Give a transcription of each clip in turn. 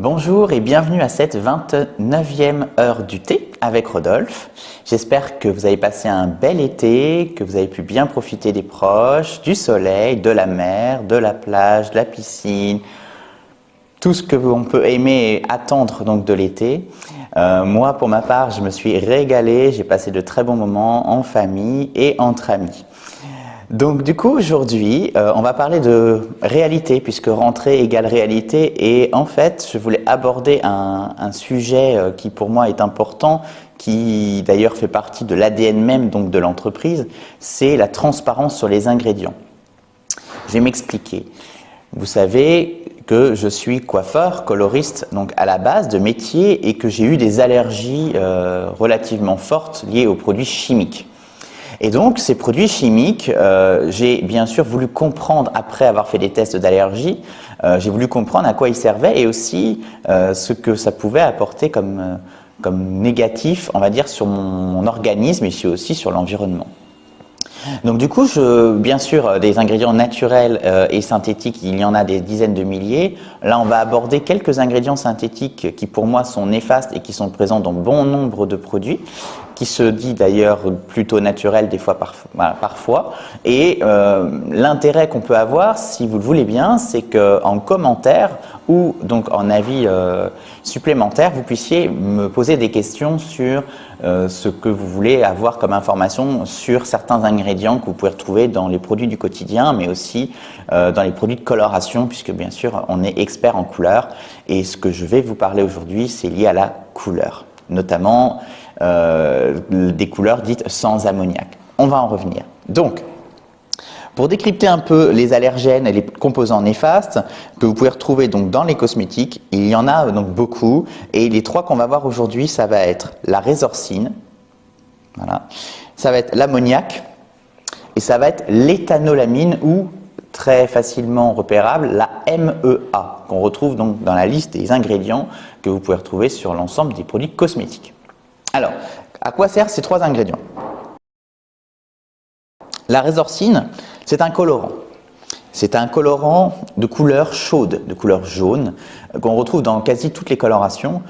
Bonjour et bienvenue à cette 29e heure du thé avec Rodolphe. J'espère que vous avez passé un bel été, que vous avez pu bien profiter des proches, du soleil, de la mer, de la plage, de la piscine, tout ce que l'on peut aimer et attendre donc de l'été. Moi, pour ma part, je me suis régalé, j'ai passé de très bons moments en famille et entre amis. Donc du coup aujourd'hui on va parler de réalité puisque rentrée égale réalité et en fait je voulais aborder un sujet qui pour moi est important, qui d'ailleurs fait partie de l'ADN même donc de l'entreprise, c'est la transparence sur les ingrédients. Je vais m'expliquer. Vous savez que je suis coiffeur, coloriste donc à la base de métier et que j'ai eu des allergies relativement fortes liées aux produits chimiques. Et donc, ces produits chimiques, j'ai bien sûr voulu comprendre, après avoir fait des tests d'allergie, j'ai voulu comprendre à quoi ils servaient et aussi ce que ça pouvait apporter comme négatif, on va dire, sur mon organisme et aussi sur l'environnement. Donc du coup, bien sûr, des ingrédients naturels et synthétiques, il y en a des dizaines de milliers. Là, on va aborder quelques ingrédients synthétiques qui pour moi sont néfastes et qui sont présents dans bon nombre de produits, qui se dit d'ailleurs plutôt naturel des fois parfois. Et l'intérêt qu'on peut avoir, si vous le voulez bien, c'est qu'en commentaire ou donc en avis supplémentaire, vous puissiez me poser des questions sur ce que vous voulez avoir comme information sur certains ingrédients que vous pouvez retrouver dans les produits du quotidien, mais aussi dans les produits de coloration, puisque bien sûr on est expert en couleurs. Et ce que je vais vous parler aujourd'hui, c'est lié à la couleur, notamment des couleurs dites sans ammoniac. On va en revenir. Donc, pour décrypter un peu les allergènes et les composants néfastes que vous pouvez retrouver donc dans les cosmétiques, il y en a donc beaucoup et les trois qu'on va voir aujourd'hui, ça va être la résorcine, voilà, ça va être l'ammoniac et ça va être l'éthanolamine ou très facilement repérable la MEA qu'on retrouve donc dans la liste des ingrédients que vous pouvez retrouver sur l'ensemble des produits cosmétiques. Alors, à quoi servent ces trois ingrédients? La résorcine, c'est un colorant. C'est un colorant de couleur chaude, de couleur jaune, qu'on retrouve dans quasi toutes les colorations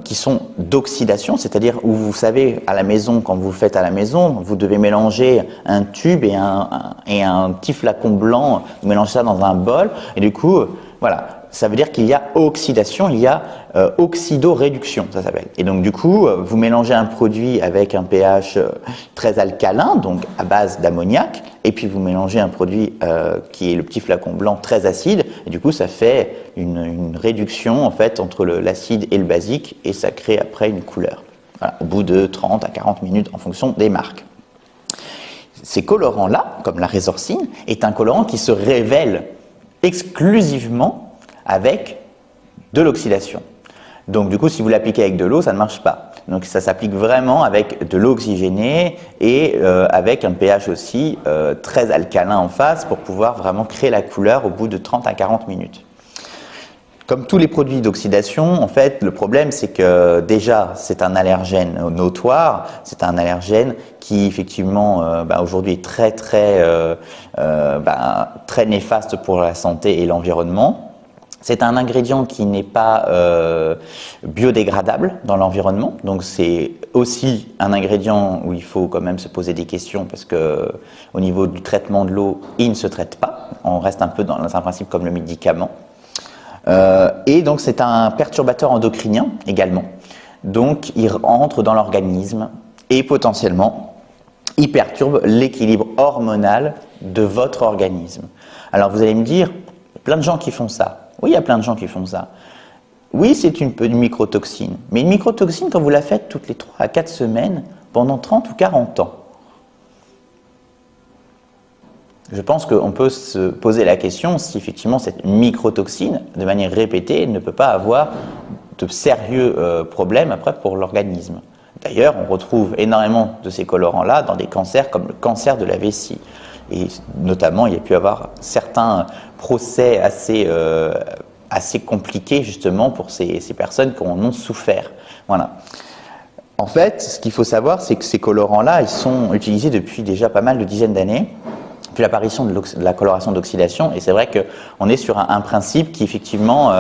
qui sont d'oxydation, c'est-à-dire où vous savez, à la maison, quand vous le faites à la maison, vous devez mélanger un tube et un petit flacon blanc, vous mélangez ça dans un bol, et du coup, voilà. Ça veut dire qu'il y a oxydation, il y a oxydoréduction, ça s'appelle. Et donc du coup, vous mélangez un produit avec un pH très alcalin, donc à base d'ammoniac, et puis vous mélangez un produit qui est le petit flacon blanc très acide, et du coup ça fait une réduction en fait entre l'acide et le basique, et ça crée après une couleur. Voilà, au bout de 30 à 40 minutes en fonction des marques. Ces colorants-là, comme la résorcine, est un colorant qui se révèle exclusivement avec de l'oxydation. Donc du coup, si vous l'appliquez avec de l'eau, ça ne marche pas. Donc ça s'applique vraiment avec de l'eau oxygénée et avec un pH aussi très alcalin en face pour pouvoir vraiment créer la couleur au bout de 30 à 40 minutes. Comme tous les produits d'oxydation, en fait, le problème c'est que déjà c'est un allergène notoire, c'est un allergène qui effectivement aujourd'hui est très néfaste pour la santé et l'environnement. C'est un ingrédient qui n'est pas biodégradable dans l'environnement, donc c'est aussi un ingrédient où il faut quand même se poser des questions parce que au niveau du traitement de l'eau, il ne se traite pas. On reste un peu dans un principe comme le médicament. Et donc c'est un perturbateur endocrinien également. Donc il entre dans l'organisme et potentiellement il perturbe l'équilibre hormonal de votre organisme. Alors vous allez me dire, il y a plein de gens qui font ça. Oui, il y a plein de gens qui font ça. Oui, c'est une microtoxine. Mais une microtoxine, quand vous la faites toutes les 3 à 4 semaines, pendant 30 ou 40 ans, je pense qu'on peut se poser la question si effectivement cette microtoxine, de manière répétée, ne peut pas avoir de sérieux problèmes après pour l'organisme. D'ailleurs, on retrouve énormément de ces colorants-là dans des cancers comme le cancer de la vessie. Et notamment, il y a pu avoir certains procès assez compliqués justement pour ces personnes qui en ont souffert. Voilà. En fait, ce qu'il faut savoir, c'est que ces colorants-là, ils sont utilisés depuis déjà pas mal de dizaines d'années puis l'apparition de la coloration d'oxydation. Et c'est vrai qu'on est sur un principe qui effectivement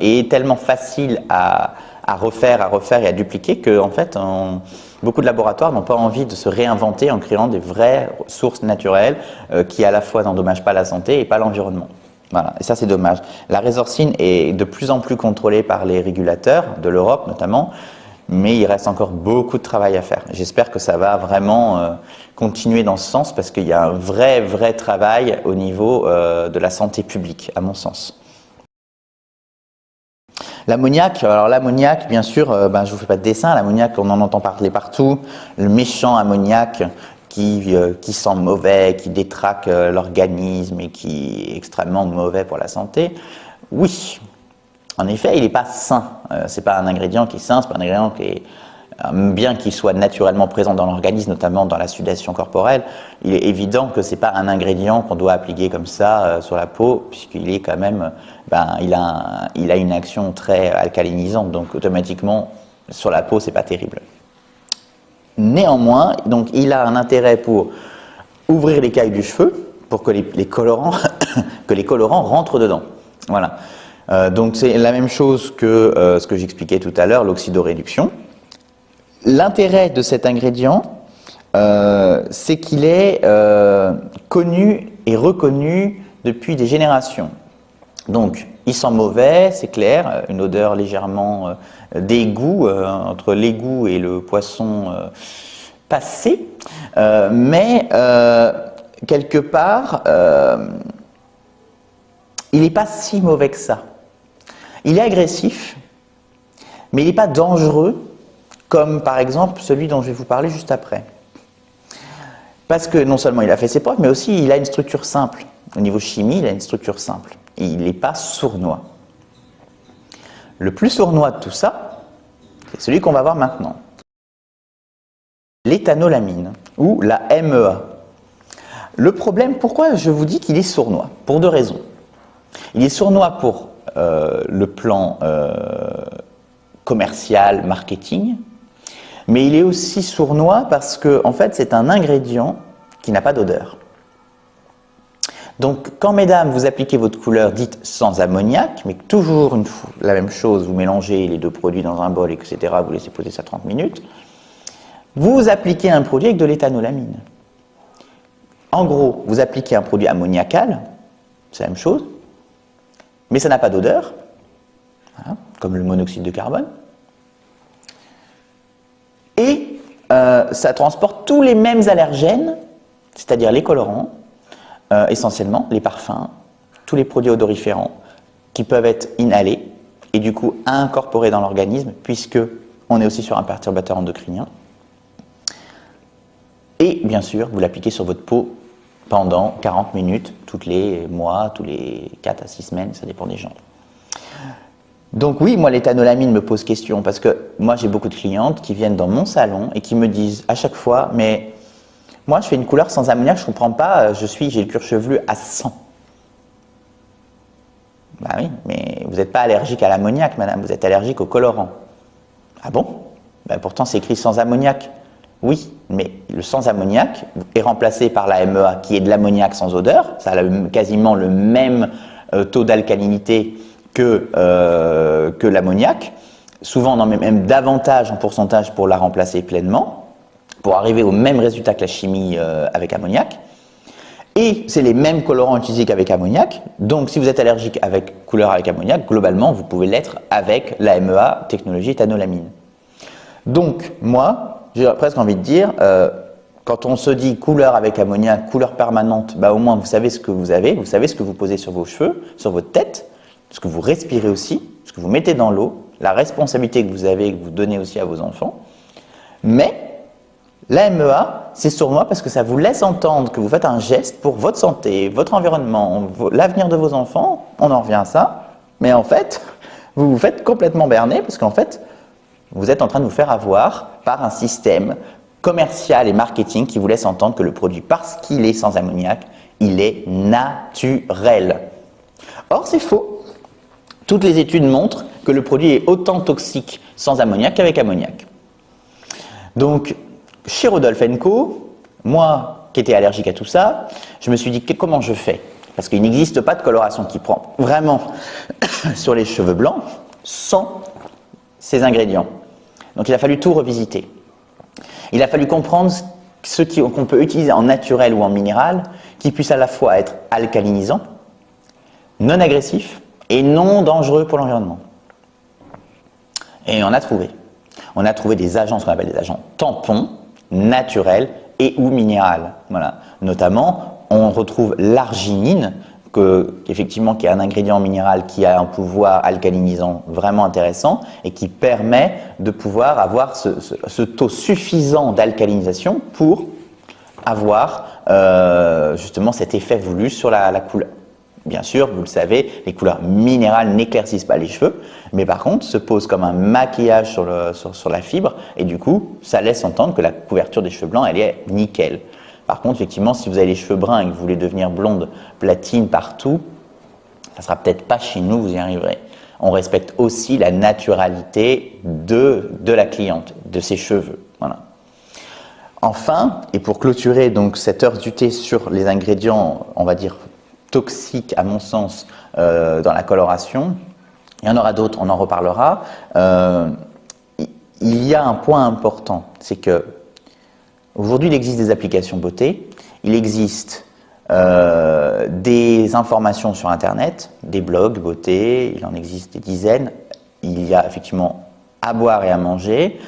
est tellement facile à refaire et à dupliquer que en fait, beaucoup de laboratoires n'ont pas envie de se réinventer en créant des vraies sources naturelles qui à la fois n'endommagent pas la santé et pas l'environnement. Voilà, et ça c'est dommage. La résorcine est de plus en plus contrôlée par les régulateurs de l'Europe notamment, mais il reste encore beaucoup de travail à faire. J'espère que ça va vraiment continuer dans ce sens parce qu'il y a un vrai travail au niveau de la santé publique, à mon sens. L'ammoniac, alors l'ammoniac, bien sûr, je ne vous fais pas de dessin, l'ammoniac, on en entend parler partout, le méchant ammoniac qui sent mauvais, qui détraque l'organisme et qui est extrêmement mauvais pour la santé. Oui, en effet, il n'est pas sain. Ce n'est pas un ingrédient qui est sain, ce n'est pas un ingrédient qui est, bien qu'il soit naturellement présent dans l'organisme, notamment dans la sudation corporelle, il est évident que ce n'est pas un ingrédient qu'on doit appliquer comme ça sur la peau, puisqu'il est quand même, il a une action très alcalinisante, donc automatiquement sur la peau, ce n'est pas terrible. Néanmoins, donc, il a un intérêt pour ouvrir les l'écaille du cheveu, pour que les colorants rentrent dedans. Voilà. Donc c'est la même chose que ce que j'expliquais tout à l'heure, l'oxydoréduction. L'intérêt de cet ingrédient, c'est qu'il est connu et reconnu depuis des générations. Donc, il sent mauvais, c'est clair, une odeur légèrement d'égout, entre l'égout et le poisson passé, mais quelque part, il n'est pas si mauvais que ça. Il est agressif, mais il n'est pas dangereux, comme par exemple celui dont je vais vous parler juste après. Parce que non seulement il a fait ses preuves, mais aussi il a une structure simple. Au niveau chimie, il a une structure simple. Et il n'est pas sournois. Le plus sournois de tout ça, c'est celui qu'on va voir maintenant. L'éthanolamine, ou la MEA. Le problème, pourquoi je vous dis qu'il est sournois? Pour deux raisons. Il est sournois pour le plan commercial, marketing, mais il est aussi sournois parce que en fait, c'est un ingrédient qui n'a pas d'odeur. Donc, quand mesdames, vous appliquez votre couleur dite sans ammoniac, mais toujours la même chose, vous mélangez les deux produits dans un bol, etc., vous laissez poser ça 30 minutes, vous appliquez un produit avec de l'éthanolamine. En gros, vous appliquez un produit ammoniacal, c'est la même chose, mais ça n'a pas d'odeur, voilà, comme le monoxyde de carbone, et ça transporte tous les mêmes allergènes, c'est-à-dire les colorants, essentiellement les parfums, tous les produits odoriférants qui peuvent être inhalés et du coup incorporés dans l'organisme puisque on est aussi sur un perturbateur endocrinien. Et bien sûr, vous l'appliquez sur votre peau pendant 40 minutes, tous les mois, tous les 4 à 6 semaines, ça dépend des gens. Donc oui, moi l'éthanolamine me pose question parce que moi j'ai beaucoup de clientes qui viennent dans mon salon et qui me disent à chaque fois, mais moi je fais une couleur sans ammoniac, je ne comprends pas, j'ai le cuir chevelu à 100. Bah oui, mais vous n'êtes pas allergique à l'ammoniac, madame, vous êtes allergique au colorant. Ah bon? Ben pourtant c'est écrit sans ammoniac. Oui, mais le sans ammoniac est remplacé par la MEA qui est de l'ammoniac sans odeur, ça a quasiment le même taux d'alcalinité que l'ammoniac. Souvent on en met même davantage en pourcentage pour la remplacer pleinement, pour arriver au même résultat que la chimie avec ammoniac. Et c'est les mêmes colorants utilisés qu'avec ammoniac. Donc si vous êtes allergique avec couleur avec ammoniac, globalement vous pouvez l'être avec la MEA technologie éthanolamine. Donc moi, j'ai presque envie de dire, quand on se dit couleur avec ammoniac, couleur permanente, bah au moins vous savez ce que vous avez, vous savez ce que vous posez sur vos cheveux, sur votre tête, ce que vous respirez aussi, ce que vous mettez dans l'eau, la responsabilité que vous avez et que vous donnez aussi à vos enfants. Mais la MEA, c'est sournois parce que ça vous laisse entendre que vous faites un geste pour votre santé, votre environnement, l'avenir de vos enfants, on en revient à ça, mais en fait, vous vous faites complètement berner parce qu'en fait, vous êtes en train de vous faire avoir par un système commercial et marketing qui vous laisse entendre que le produit, parce qu'il est sans ammoniac, il est naturel. Or, c'est faux. Toutes les études montrent que le produit est autant toxique sans ammoniac qu'avec ammoniac. Donc, chez Rodolphe & Co, Moi, qui étais allergique à tout ça, je me suis dit comment je fais? Parce qu'il n'existe pas de coloration qui prend vraiment sur les cheveux blancs sans ces ingrédients. Donc il a fallu tout revisiter. Il a fallu comprendre ce qu'on peut utiliser en naturel ou en minéral, qui puisse à la fois être alcalinisant, non agressif et non dangereux pour l'environnement. Et on a trouvé. On a trouvé des agents, ce qu'on appelle des agents tampons, naturels et ou minérales. Voilà. Notamment, on retrouve l'arginine, effectivement, qui est un ingrédient minéral qui a un pouvoir alcalinisant vraiment intéressant et qui permet de pouvoir avoir ce taux suffisant d'alcalinisation pour avoir justement cet effet voulu sur la couleur. Bien sûr, vous le savez, les couleurs minérales n'éclaircissent pas les cheveux, mais par contre se posent comme un maquillage sur la fibre et du coup, ça laisse entendre que la couverture des cheveux blancs, elle est nickel. Par contre, effectivement, si vous avez les cheveux bruns et que vous voulez devenir blonde, platine partout, ça ne sera peut-être pas chez nous, vous y arriverez. On respecte aussi la naturalité de la cliente, de ses cheveux. Voilà. Enfin, et pour clôturer donc cette heure du thé sur les ingrédients, on va dire, toxiques à mon sens dans la coloration, il y en aura d'autres, on en reparlera. Il y a un point important, c'est que aujourd'hui il existe des applications beauté, il existe des informations sur internet, des blogs beauté, il en existe des dizaines, il y a effectivement à boire et à manger,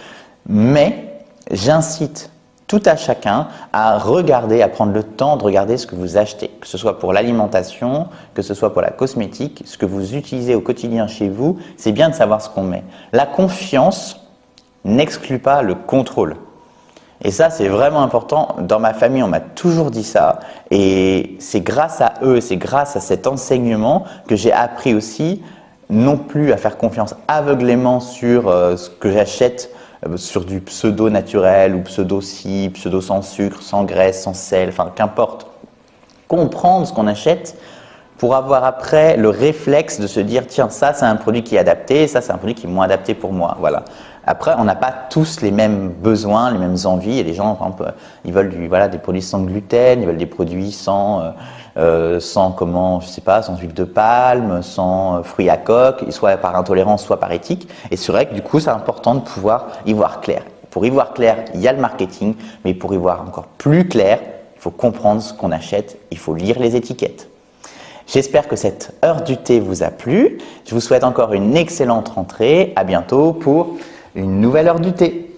mais j'incite tout à chacun à regarder, à prendre le temps de regarder ce que vous achetez, que ce soit pour l'alimentation, que ce soit pour la cosmétique, ce que vous utilisez au quotidien chez vous, c'est bien de savoir ce qu'on met. La confiance n'exclut pas le contrôle. Et ça, c'est vraiment important. Dans ma famille, on m'a toujours dit ça. Et c'est grâce à eux, c'est grâce à cet enseignement que j'ai appris aussi non plus à faire confiance aveuglément sur ce que j'achète, sur du pseudo naturel ou pseudo-ci, pseudo sans sucre, sans graisse, sans sel, enfin qu'importe. Comprendre ce qu'on achète pour avoir après le réflexe de se dire tiens, ça c'est un produit qui est adapté, ça c'est un produit qui est moins adapté pour moi. Voilà. Après, on n'a pas tous les mêmes besoins, les mêmes envies. Et les gens, par exemple, ils veulent des produits sans gluten, ils veulent des produits sans comment, je sais pas, sans huile de palme, sans fruits à coque, soit par intolérance, soit par éthique. Et c'est vrai que du coup, c'est important de pouvoir y voir clair. Pour y voir clair, il y a le marketing, mais pour y voir encore plus clair, il faut comprendre ce qu'on achète, il faut lire les étiquettes. J'espère que cette heure du thé vous a plu. Je vous souhaite encore une excellente rentrée. À bientôt pour une nouvelle heure du thé.